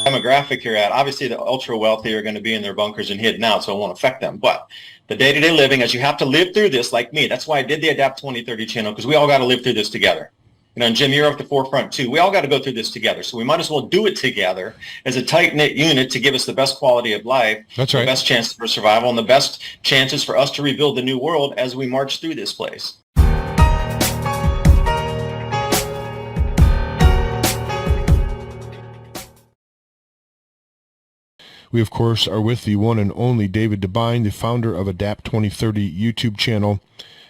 demographic you're at, obviously the ultra wealthy are going to be in their bunkers and hidden out, so it won't affect them. But the day-to-day living, as you have to live through this, like me, that's why I did the Adapt 2030 channel, because we all got to live through this together. You know, and Jim, you're at the forefront too. We all got to go through this together. So we might as well do it together as a tight-knit unit to give us the best quality of life, that's right, the best chances for survival, and the best chances for us to rebuild the new world as we march through this place. We, of course, are with the one and only David DuByne, the founder of Adapt 2030 YouTube channel,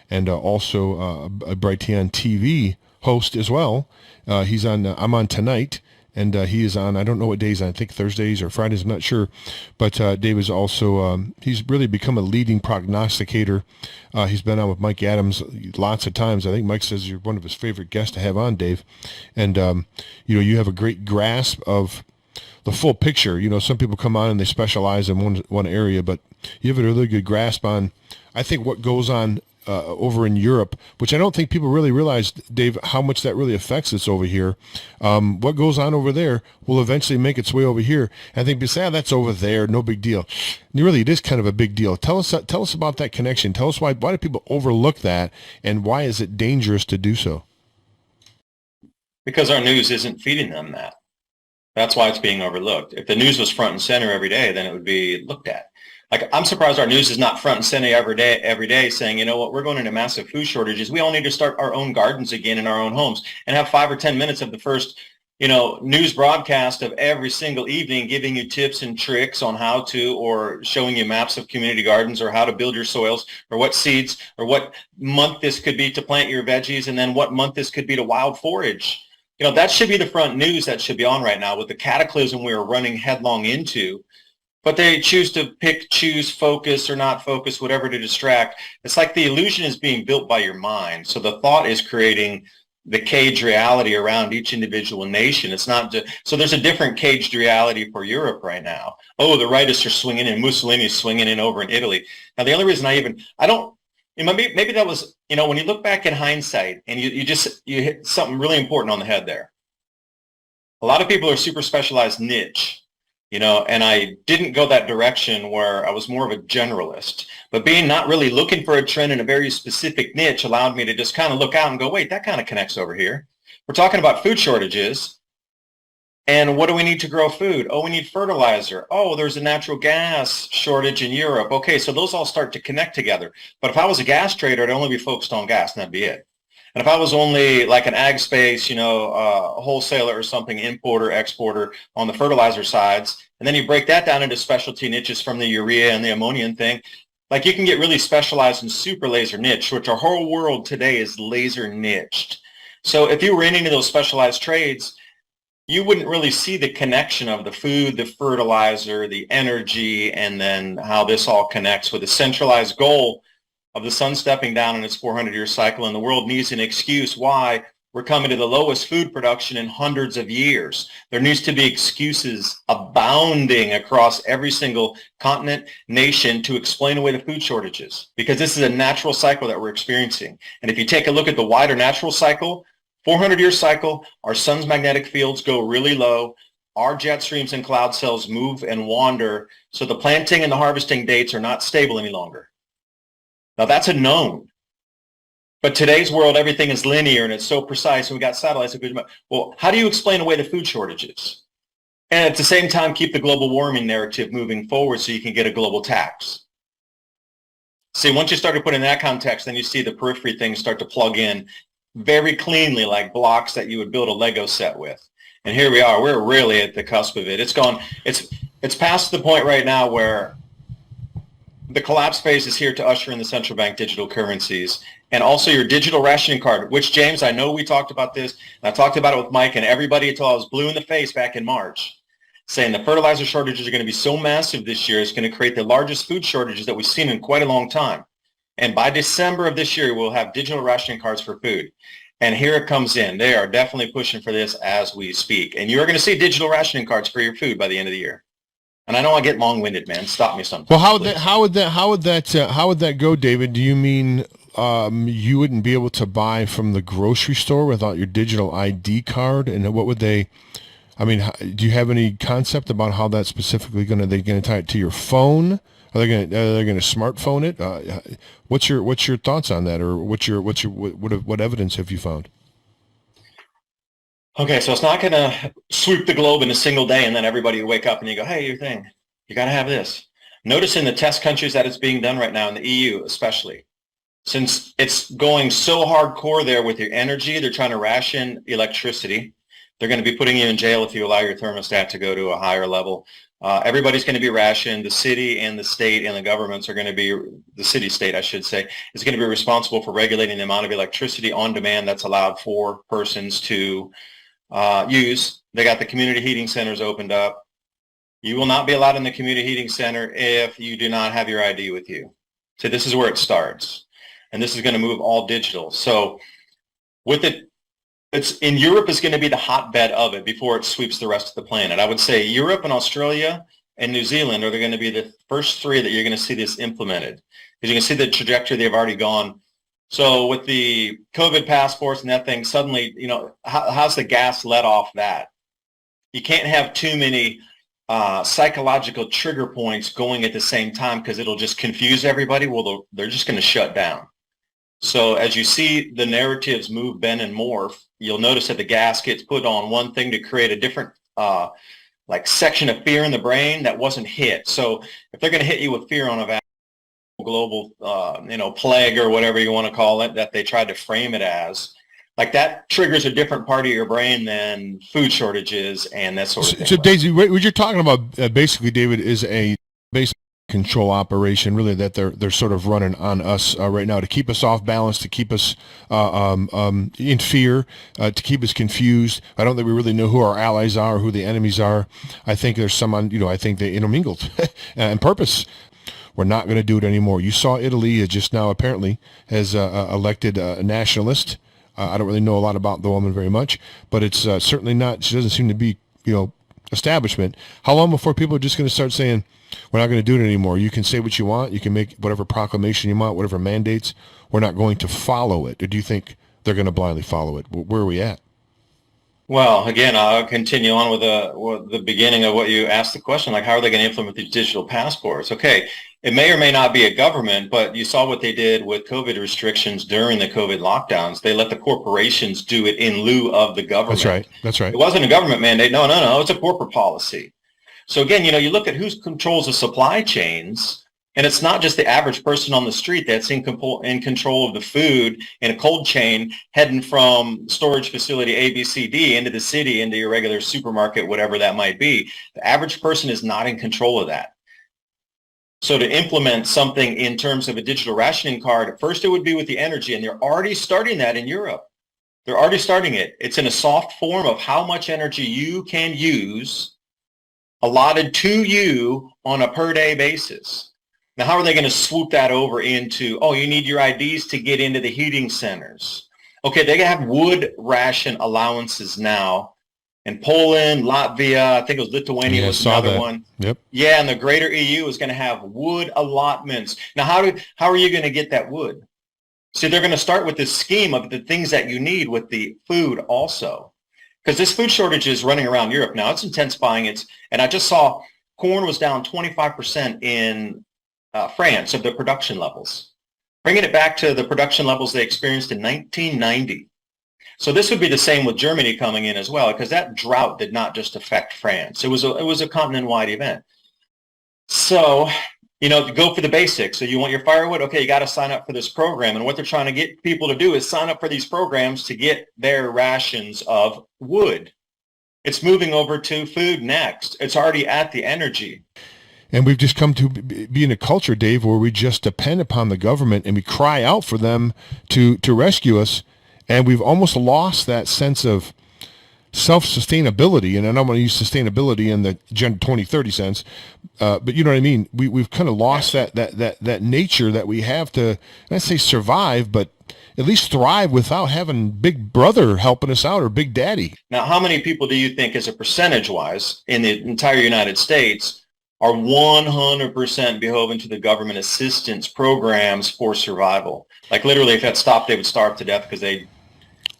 and also a Brighteon TV host as well. He's on, I'm on tonight, and he is on, I don't know what days, I think Thursdays or Fridays, I'm not sure. But Dave is also, he's really become a leading prognosticator. He's been on with Mike Adams lots of times. I think Mike says you're one of his favorite guests to have on, Dave. And, you know, you have a great grasp of the full picture. You know, some people come on and they specialize in one area, but you have a really good grasp on, I think, what goes on over in Europe, which I don't think people really realize, Dave, how much that really affects us over here. What goes on over there will eventually make its way over here. And I think people say, that's over there, no big deal. And really, it is kind of a big deal. Tell us about that connection. Tell us why do people overlook that, and why is it dangerous to do so? Because our news isn't feeding them that. That's why it's being overlooked. If the news was front and center every day, then it would be looked at. Like, I'm surprised our news is not front and center every day saying, you know what, we're going into massive food shortages. We all need to start our own gardens again in our own homes, and have 5 or 10 minutes of the first, you know, news broadcast of every single evening giving you tips and tricks on how to, or showing you maps of community gardens, or how to build your soils, or what seeds, or what month this could be to plant your veggies, and then what month this could be to wild forage. You know, that should be the front news that should be on right now with the cataclysm we are running headlong into. But they choose to choose, focus or not focus, whatever, to distract. It's like the illusion is being built by your mind. So the thought is creating the caged reality around each individual nation. It's not so there's a different caged reality for Europe right now. Oh, the rightists are swinging in, Mussolini's swinging in over in Italy. Now, the only reason maybe that was, you know, when you look back in hindsight, and you hit something really important on the head there. A lot of people are super specialized niche. You know, and I didn't go that direction, where I was more of a generalist. But being not really looking for a trend in a very specific niche allowed me to just kind of look out and go, wait, that kind of connects over here. We're talking about food shortages. And what do we need to grow food? Oh, we need fertilizer. Oh, there's a natural gas shortage in Europe. Okay, so those all start to connect together. But if I was a gas trader, I'd only be focused on gas, and that'd be it. And if I was only like an ag space, you know, wholesaler or something, importer, exporter on the fertilizer sides, and then you break that down into specialty niches from the urea and the ammonia thing, like, you can get really specialized and super laser niche, which our whole world today is laser niched. So if you were in any of those specialized trades, you wouldn't really see the connection of the food, the fertilizer, the energy, and then how this all connects with a centralized goal of the sun stepping down in its 400-year cycle, and the world needs an excuse why we're coming to the lowest food production in hundreds of years. There needs to be excuses abounding across every single continent, nation, to explain away the food shortages, because this is a natural cycle that we're experiencing. And if you take a look at the wider natural cycle, 400-year cycle, our sun's magnetic fields go really low. Our jet streams and cloud cells move and wander, so the planting and the harvesting dates are not stable any longer. Now, that's a known. But today's world, everything is linear and it's so precise, and we got satellites. Well, how do you explain away the food shortages? And at the same time, keep the global warming narrative moving forward so you can get a global tax. See, once you start to put in that context, then you see the periphery things start to plug in very cleanly, like blocks that you would build a Lego set with. And here we are. We're really at the cusp of it. It's past the point right now where the collapse phase is here to usher in the central bank digital currencies, and also your digital rationing card, which, James, I know we talked about this, and I talked about it with Mike and everybody until I was blue in the face back in March, saying the fertilizer shortages are going to be so massive this year, it's going to create the largest food shortages that we've seen in quite a long time. And by December of this year, we'll have digital rationing cards for food. And here it comes in. They are definitely pushing for this as we speak. And you're going to see digital rationing cards for your food by the end of the year. And I know I get long-winded, man. Stop me sometime. Well, how would that go, David? Do you mean you wouldn't be able to buy from the grocery store without your digital ID card? And what would they? I mean, do you have any concept about how that's specifically they're going to tie it to your phone? Are they going to smartphone it? What's your thoughts on that, or what evidence have you found? Okay, so it's not going to sweep the globe in a single day and then everybody will wake up and you go, hey, your thing, you got to have this. Notice in the test countries that it's being done right now, in the EU especially, since it's going so hardcore there with your energy, they're trying to ration electricity. They're going to be putting you in jail if you allow your thermostat to go to a higher level. Everybody's going to be rationed. The city and the state and the governments are going to be, the city-state, I should say, is going to be responsible for regulating the amount of electricity on demand that's allowed for persons to use. They got the community heating centers opened up. You will not be allowed in the community heating center if you do not have your ID with you. So this is where it starts. And this is going to move all digital. So with it, it's in Europe is going to be the hotbed of it before it sweeps the rest of the planet. I would say Europe and Australia and New Zealand are going to be the first three that you're going to see this implemented. Because you can see the trajectory they've already gone. So with the COVID passports and that thing, suddenly, you know, how's the gas let off that? You can't have too many psychological trigger points going at the same time because it'll just confuse everybody. Well, they're just going to shut down. So as you see the narratives move, bend, and morph, you'll notice that the gas gets put on one thing to create a different like section of fear in the brain that wasn't hit. So if they're going to hit you with fear on a global plague or whatever you want to call it that they tried to frame it as, like that triggers a different part of your brain than food shortages and that sort of thing. So Daisy, what you're talking about basically, David, is a basic control operation, really, that they're sort of running on us right now to keep us off balance, to keep us in fear, to keep us confused. I don't think we really know who our allies are, who the enemies are. I think there's some, I think they intermingled on purpose. We're not going to do it anymore. You saw Italy just now apparently has elected a nationalist. I don't really know a lot about the woman very much, but it's certainly not, she doesn't seem to be, establishment. How long before people are just going to start saying, we're not going to do it anymore? You can say what you want. You can make whatever proclamation you want, whatever mandates. We're not going to follow it. Or do you think they're going to blindly follow it? Where are we at? Well, again, I'll continue on with the beginning of what you asked the question, like how are they going to implement these digital passports? Okay, it may or may not be a government, but you saw what they did with COVID restrictions during the COVID lockdowns. They let the corporations do it in lieu of the government. That's right. That's right. It wasn't a government mandate. No. It's a corporate policy. So again, you look at who controls the supply chains, and it's not just the average person on the street that's in control of the food in a cold chain heading from storage facility A, B, C, D into the city, into your regular supermarket, whatever that might be. The average person is not in control of that. So to implement something in terms of a digital rationing card, at first it would be with the energy, and they're already starting that in Europe. They're already starting it. It's in a soft form of how much energy you can use allotted to you on a per day basis. Now, how are they going to swoop that over into, you need your IDs to get into the heating centers? Okay, they have wood ration allowances now. In Poland, Latvia, I think it was Lithuania was another one. Yep. Yeah, and the greater EU is going to have wood allotments. Now, how are you going to get that wood? See, they're going to start with this scheme of the things that you need with the food also. Because this food shortage is running around Europe now. It's intensifying. And I just saw corn was down 25% in France of the production levels, bringing it back to the production levels they experienced in 1990. So this would be the same with Germany coming in as well, because that drought did not just affect France. It was a continent-wide event. So, go for the basics. So you want your firewood? Okay, you got to sign up for this program. And what they're trying to get people to do is sign up for these programs to get their rations of wood. It's moving over to food next. It's already at the energy. And we've just come to be in a culture, Dave, where we just depend upon the government and we cry out for them to rescue us. And we've almost lost that sense of self-sustainability. And I don't want to use sustainability in the Agenda 2030 sense, but you know what I mean? We've kind of lost that nature that we have to, not say survive, but at least thrive without having Big Brother helping us out or Big Daddy. Now, how many people do you think, as a percentage-wise, in the entire United States are 100% beholden to the government assistance programs for survival? Like literally, if that stopped, they would starve to death because they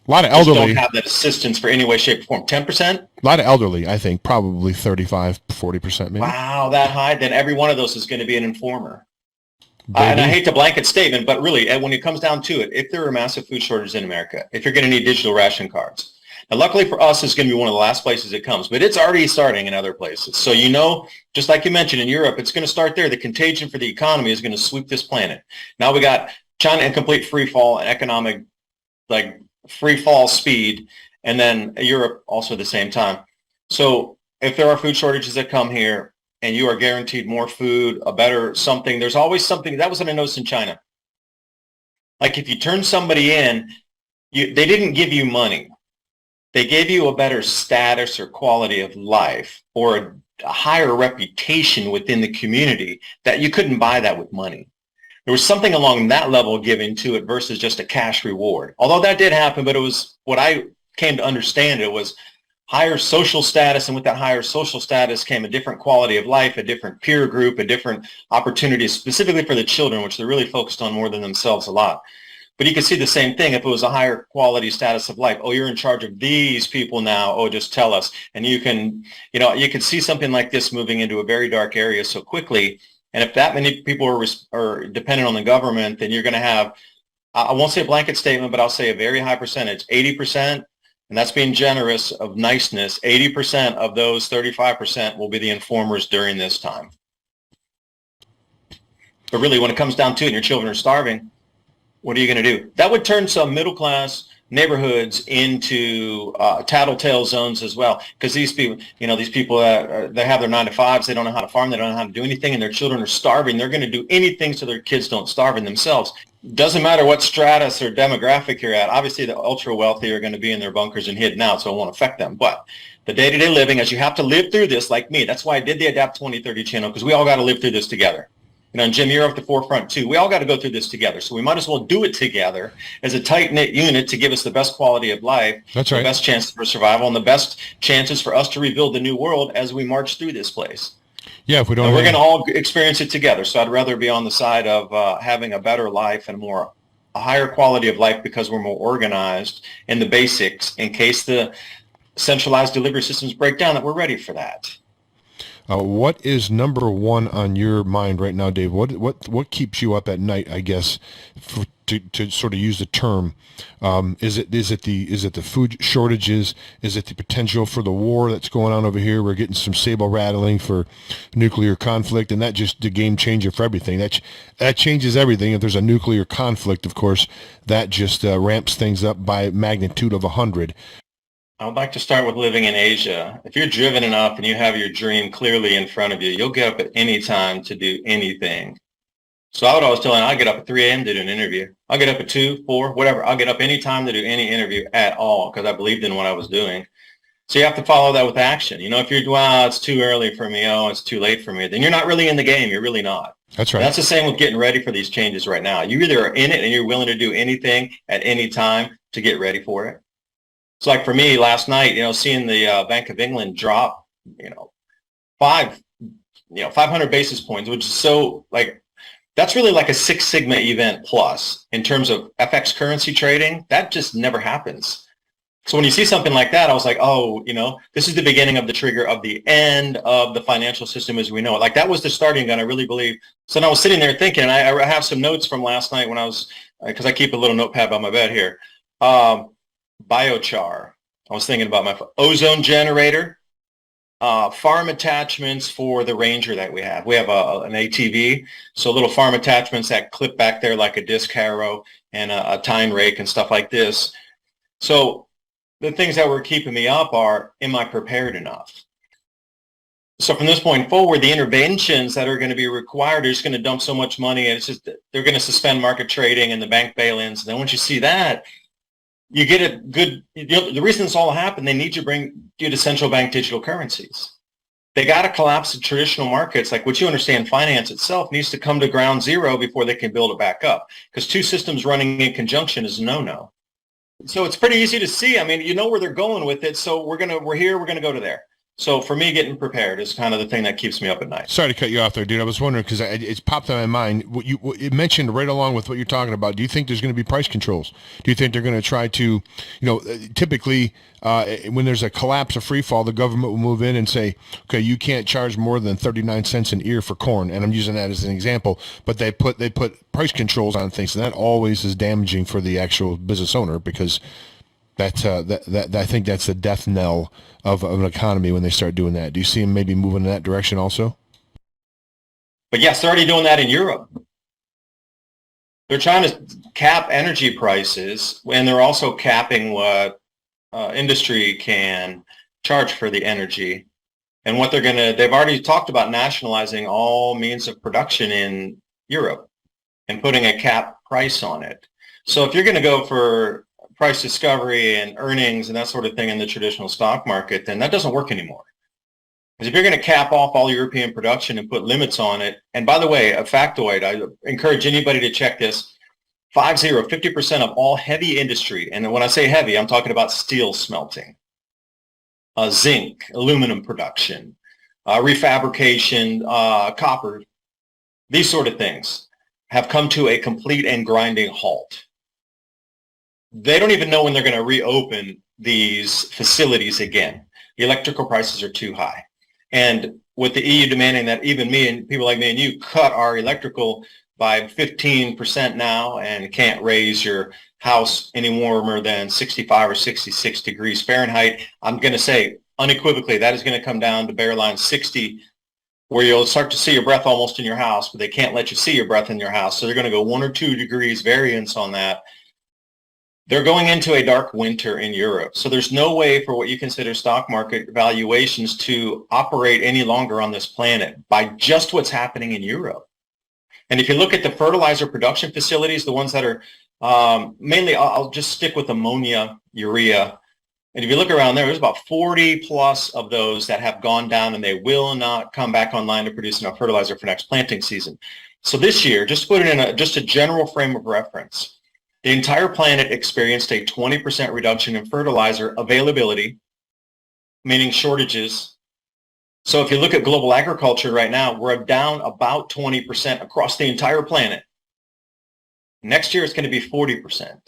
A lot of just don't elderly. have that assistance for any way, shape, or form. 10%? A lot of elderly, I think, probably 35, 40% maybe. Wow, that high? Then every one of those is going to be an informer. And I Maybe. hate the blanket statement, but really, when it comes down to it, if there are massive food shortages in America, if you're going to need digital ration cards, now luckily for us, it's going to be one of the last places it comes, but it's already starting in other places. So just like you mentioned in Europe, it's going to start there. The contagion for the economy is going to sweep this planet. Now we got China in complete free fall and economic, like free fall speed, and then Europe also at the same time. So if there are food shortages that come here, and you are guaranteed more food, a better something. There's always something. That was what I noticed in China. Like if you turn somebody in, they didn't give you money. They gave you a better status or quality of life or a higher reputation within the community that you couldn't buy that with money. There was something along that level given to it versus just a cash reward. Although that did happen, but it was what I came to understand. It was higher social status, and with that higher social status came a different quality of life, a different peer group, a different opportunities, specifically for the children, which they're really focused on more than themselves a lot. But you can see the same thing if it was a higher quality status of life. Oh, you're in charge of these people now. Oh, just tell us. And you can see something like this moving into a very dark area so quickly. And if that many people are dependent on the government, then you're going to have, I won't say a blanket statement, but I'll say a very high percentage, 80%. And that's being generous of niceness. 80% of those 35% will be the informers during this time. But really, when it comes down to it and your children are starving, what are you going to do? That would turn some middle class neighborhoods into tattletale zones as well. Because these people, they have their 9-to-5s, they don't know how to farm, they don't know how to do anything, and their children are starving. They're going to do anything so their kids don't starve in themselves. Doesn't matter what stratus or demographic you're at. Obviously, the ultra wealthy are going to be in their bunkers and hidden out, so it won't affect them. But the day-to-day living, as you have to live through this, like me, that's why I did the Adapt 2030 channel, because we all got to live through this together. And Jim, you're at the forefront too. We all got to go through this together. So we might as well do it together as a tight-knit unit to give us the best quality of life, That's right. The best chances for survival, and the best chances for us to rebuild the new world as we march through this place. Yeah, if we don't, and we're going to all experience it together. So I'd rather be on the side of having a better life and a higher quality of life because we're more organized in the basics in case the centralized delivery systems break down, that we're ready for that. What is number one on your mind right now, Dave? What keeps you up at night? I guess to sort of use the term, is it the food shortages? Is it the potential for the war that's going on over here? We're getting some saber rattling for nuclear conflict, and that just the game changer for everything. That changes everything. If there's a nuclear conflict, of course, that just ramps things up by magnitude of 100. I would like to start with living in Asia. If you're driven enough and you have your dream clearly in front of you, you'll get up at any time to do anything. So I would always tell them, I'll get up at 3 a.m. to do an interview. I'll get up at 2, 4, whatever. I'll get up any time to do any interview at all because I believed in what I was doing. So you have to follow that with action. If you're, well, it's too early for me, oh, it's too late for me, then you're not really in the game. You're really not. That's right. And that's the same with getting ready for these changes right now. You either are in it and you're willing to do anything at any time to get ready for it. So like for me last night, seeing the Bank of England drop, 500 basis points, which is so that's really like a Six Sigma event plus in terms of FX currency trading. That just never happens. So when you see something like that, I was like, oh, this is the beginning of the trigger of the end of the financial system as we know it. Like that was the starting gun, I really believe. So then I was sitting there thinking, and I have some notes from last night when I was, because I keep a little notepad by my bed here. Biochar. I was thinking about my ozone generator, farm attachments for the Ranger that we have. We have an ATV, so little farm attachments that clip back there like a disc harrow and a tine rake and stuff like this. So the things that were keeping me up are, am I prepared enough? So from this point forward, the interventions that are going to be required are just going to dump so much money, and they're going to suspend market trading and the bank bail-ins. And then once you see that, you get a good, the reason this all happened, they need to bring you to central bank digital currencies. They got to collapse the traditional markets. Like what you understand, finance itself needs to come to ground zero before they can build it back up, because two systems running in conjunction is no. So it's pretty easy to see. I mean, you know where they're going with it. So we're here, we're going to go to there. So for me, getting prepared is kind of the thing that keeps me up at night. Sorry to cut you off there, dude. I was wondering because it's popped in my mind. It mentioned right along with what you're talking about. Do you think there's going to be price controls? Do you think they're going to try to, typically when there's a collapse or free fall, the government will move in and say, okay, you can't charge more than 39 cents an ear for corn, and I'm using that as an example. But they put price controls on things, and that always is damaging for the actual business owner because that I think that's the death knell of an economy when they start doing that. Do you see them maybe moving in that direction also? But yes, they're already doing that in Europe. They're trying to cap energy prices, and they're also capping what industry can charge for the energy. And what they've already talked about nationalizing all means of production in Europe and putting a cap price on it. So if you're going to go for price discovery and earnings and that sort of thing in the traditional stock market, then that doesn't work anymore. Because if you're going to cap off all European production and put limits on it, and by the way, a factoid, I encourage anybody to check this, 50% of all heavy industry, and when I say heavy, I'm talking about steel smelting, zinc, aluminum production, refabrication, copper, these sort of things have come to a complete and grinding halt. They don't even know when they're going to reopen these facilities again. The electrical prices are too high. And with the EU demanding that even me and people like me and you cut our electrical by 15% now and can't raise your house any warmer than 65 or 66 degrees Fahrenheit, I'm going to say unequivocally that is going to come down to bare line 60, where you'll start to see your breath almost in your house, but they can't let you see your breath in your house. So they're going to go 1 or 2 degrees variance on that. They're going into a dark winter in Europe. So there's no way for what you consider stock market valuations to operate any longer on this planet by just what's happening in Europe. And if you look at the fertilizer production facilities, the ones that are mainly, I'll just stick with ammonia, urea. And if you look around there's about 40 plus of those that have gone down and they will not come back online to produce enough fertilizer for next planting season. So this year, just to put it in just a general frame of reference, the entire planet experienced a 20% reduction in fertilizer availability, meaning shortages. So if you look at global agriculture right now, we're down about 20% across the entire planet. Next year, it's going to be 40%.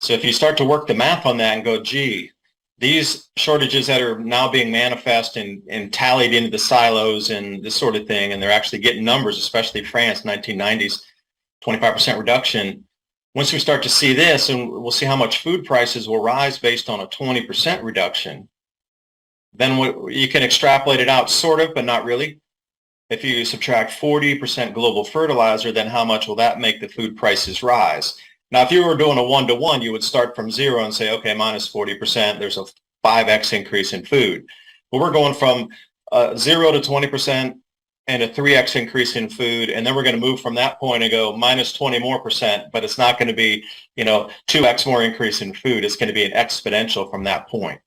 So if you start to work the math on that and go, gee, these shortages that are now being manifest and tallied into the silos and this sort of thing, and they're actually getting numbers, especially France, 1990s, 25% reduction. Once we start to see this, and we'll see how much food prices will rise based on a 20% reduction, then you can extrapolate it out sort of, but not really. If you subtract 40% global fertilizer, then how much will that make the food prices rise? Now, if you were doing a 1-to-1, you would start from zero and say, okay, minus 40%, there's a 5x increase in food. But we're going from 0 to 20%, and a 3x increase in food, and then we're going to move from that point and go minus 20 more percent, but it's not going to be, 2x more increase in food. It's going to be an exponential from that point.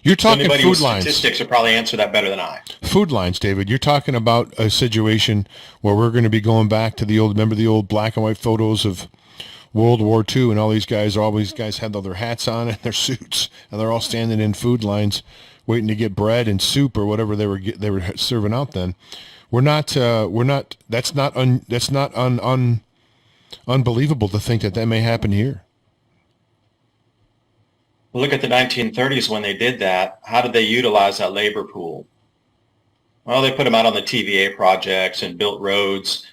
You're talking anybody food with lines. Statistics will probably answer that better than I. Food lines, David. You're talking about a situation where we're going to be going back to remember the old black and white photos of World War II, and all these guys had all their hats on and their suits, and they're all standing in food lines waiting to get bread and soup or whatever they were serving out then. That's not unbelievable to think that may happen here. Look at the 1930s when they did that. How did they utilize that labor pool? Well, they put them out on the TVA projects and built roads,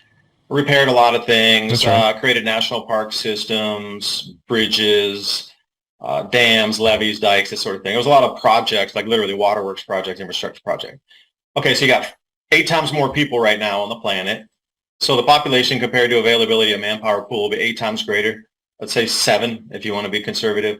repaired a lot of things, right. Created national park systems, bridges, dams, levees, dikes, this sort of thing. There was a lot of projects, like literally waterworks projects, infrastructure project. Okay, so you got 8 times more people right now on the planet. So the population compared to availability of manpower pool will be 8 times greater. Let's say 7 if you want to be conservative.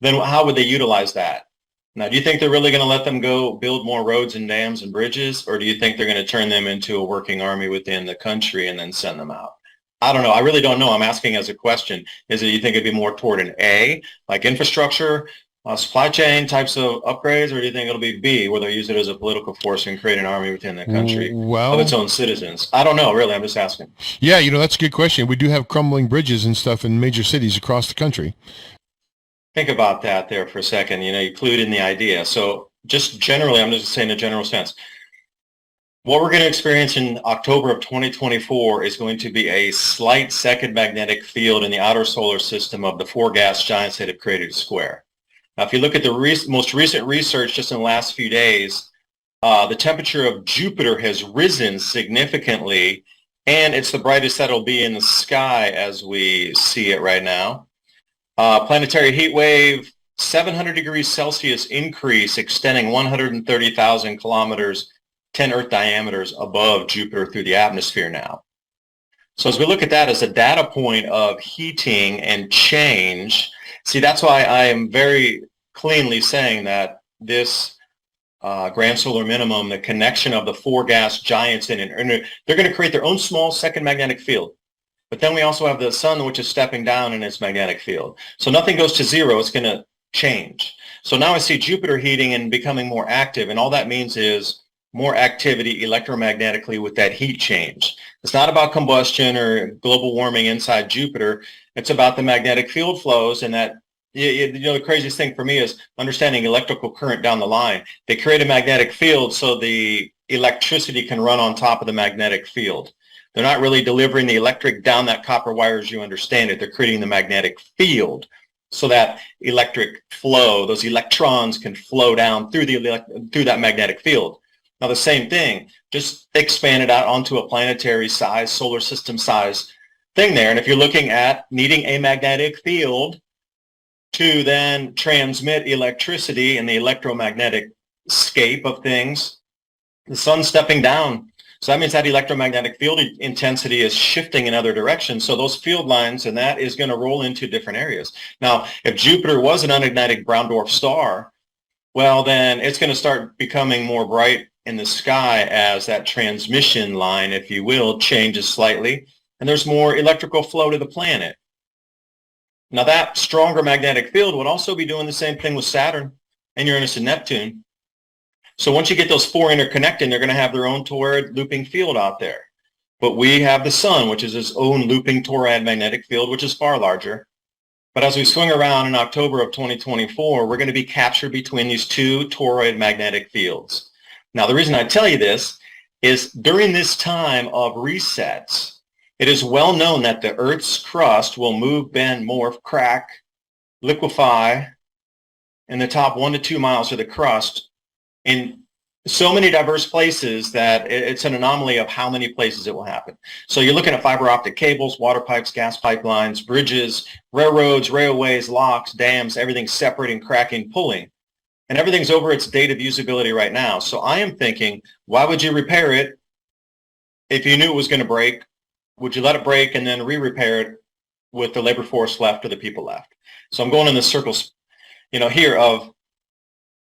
Then how would they utilize that? Now, do you think they're really going to let them go build more roads and dams and bridges? Or do you think they're going to turn them into a working army within the country and then send them out? I don't know. I really don't know. I'm asking as a question. Is it you think it'd be more toward an A, like infrastructure, supply chain types of upgrades, or do you think it'll be B, where they'll use it as a political force and create an army within the country of its own citizens? I don't know, really. I'm just asking. Yeah, that's a good question. We do have crumbling bridges and stuff in major cities across the country. Think about that there for a second. You clued in the idea. So just generally, I'm just saying a general sense. What we're going to experience in October of 2024 is going to be a slight second magnetic field in the outer solar system of the four gas giants that have created a square. Now, if you look at the most recent research just in the last few days, the temperature of Jupiter has risen significantly, and it's the brightest that it'll be in the sky as we see it right now. Planetary heat wave, 700 degrees Celsius increase extending 130,000 kilometers, 10 Earth diameters above Jupiter through the atmosphere now. So as we look at that as a data point of heating and change, see, that's why I am very cleanly saying that this grand solar minimum, the connection of the four gas giants they're going to create their own small second magnetic field. But then we also have the sun, which is stepping down in its magnetic field. So nothing goes to zero. It's going to change. So now I see Jupiter heating and becoming more active. And all that means is more activity electromagnetically with that heat change. It's not about combustion or global warming inside Jupiter. It's about the magnetic field flows, and that, the craziest thing for me is understanding electrical current down the line. They create a magnetic field so the electricity can run on top of the magnetic field. They're not really delivering the electric down that copper wire as you understand it. They're creating the magnetic field so that electric flow, those electrons can flow down through that magnetic field. Now, the same thing, just expand it out onto a planetary size, solar system size thing there. And if you're looking at needing a magnetic field to then transmit electricity in the electromagnetic scape of things, the sun's stepping down. So that means that electromagnetic field intensity is shifting in other directions. So those field lines, and that is going to roll into different areas. Now, if Jupiter was an unignited brown dwarf star, well, then it's going to start becoming more bright in the sky as that transmission line, if you will, changes slightly, and there's more electrical flow to the planet. Now, that stronger magnetic field would also be doing the same thing with Saturn and Uranus and Neptune. So once you get those four interconnecting, they're going to have their own toroid looping field out there. But we have the sun, which is its own looping toroid magnetic field, which is far larger. But as we swing around in October of 2024, we're going to be captured between these two toroid magnetic fields. Now, the reason I tell you this is during this time of resets, it is well known that the Earth's crust will move, bend, morph, crack, liquefy in the top 1 to 2 miles of the crust in so many diverse places that it's an anomaly of how many places it will happen. So you're looking at fiber optic cables, water pipes, gas pipelines, bridges, railroads, railways, locks, dams, everything separating, cracking, pulling. And everything's over its date of usability right now. So I am thinking, why would you repair it if you knew it was going to break? Would you let it break and then re-repair it with the labor force left or the people left? So I'm going in the circles, here of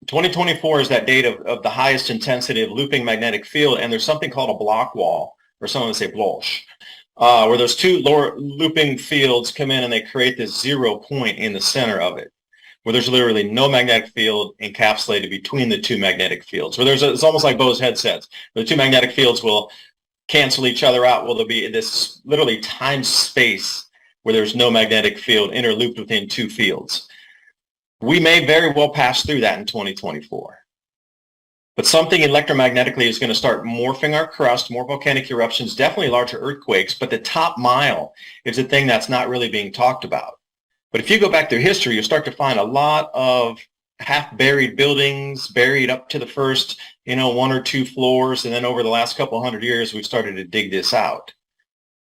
2024 is that date of the highest intensity of looping magnetic field, and there's something called a block wall, or some would say bloche, where those two lower looping fields come in and they create this 0 point in the center of it, where there's literally no magnetic field encapsulated between the two magnetic fields. Where it's almost like Bose headsets. The two magnetic fields will cancel each other out. Well, there'll be this literally time-space where there's no magnetic field interlooped within two fields. We may very well pass through that in 2024. But something electromagnetically is going to start morphing our crust, more volcanic eruptions, definitely larger earthquakes, but the top mile is the thing that's not really being talked about. But if you go back through history, you'll start to find a lot of half-buried buildings, buried up to the first, 1 or 2 floors, and then over the last couple hundred years, we've started to dig this out.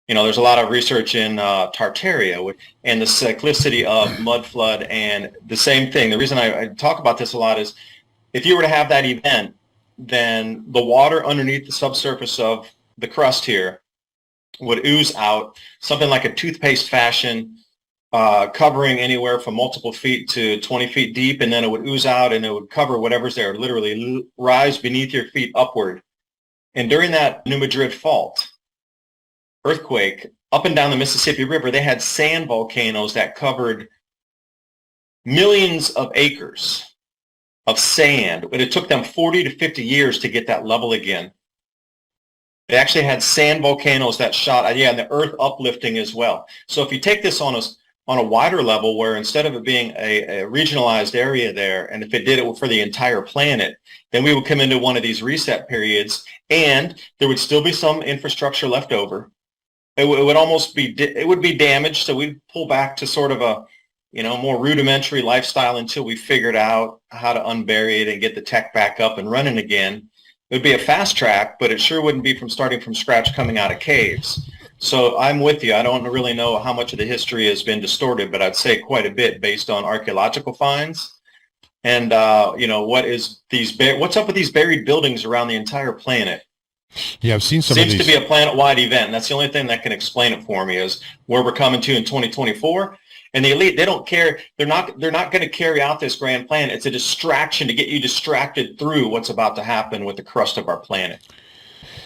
There's a lot of research in Tartaria and the cyclicity of mud flood, and the same thing. The reason I talk about this a lot is if you were to have that event, then the water underneath the subsurface of the crust here would ooze out something like a toothpaste fashion, covering anywhere from multiple feet to 20 feet deep, and then it would ooze out and it would cover whatever's there, literally rise beneath your feet upward. And during that New Madrid fault earthquake, up and down the Mississippi River, they had sand volcanoes that covered millions of acres of sand, but it took them 40 to 50 years to get that level again. They actually had sand volcanoes that shot, and the earth uplifting as well. So if you take this on on a wider level where instead of it being a regionalized area there, and if it did it for the entire planet, then we would come into one of these reset periods and there would still be some infrastructure left over. It would almost be, it would be damaged. So we'd pull back to sort of a, more rudimentary lifestyle until we figured out how to unbury it and get the tech back up and running again. It would be a fast track, but it sure wouldn't be from starting from scratch coming out of caves. So I'm with you. I don't really know how much of the history has been distorted, but I'd say quite a bit based on archaeological finds. And, what's up with these buried buildings around the entire planet? Yeah, I've seen some Seems of these. to be a planet-wide event. That's the only thing that can explain it for me is where we're coming to in 2024. And the elite, they don't care. They're not going to carry out this grand plan. It's a distraction to get you distracted through what's about to happen with the crust of our planet.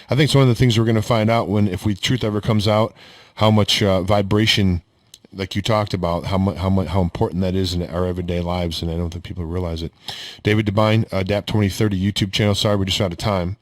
I think it's one of the things we're going to find out if truth ever comes out, how much vibration, like you talked about, how important that is in our everyday lives, and I don't think people realize it. David DuByne, Adapt 2030 YouTube channel. Sorry, we're just out of time.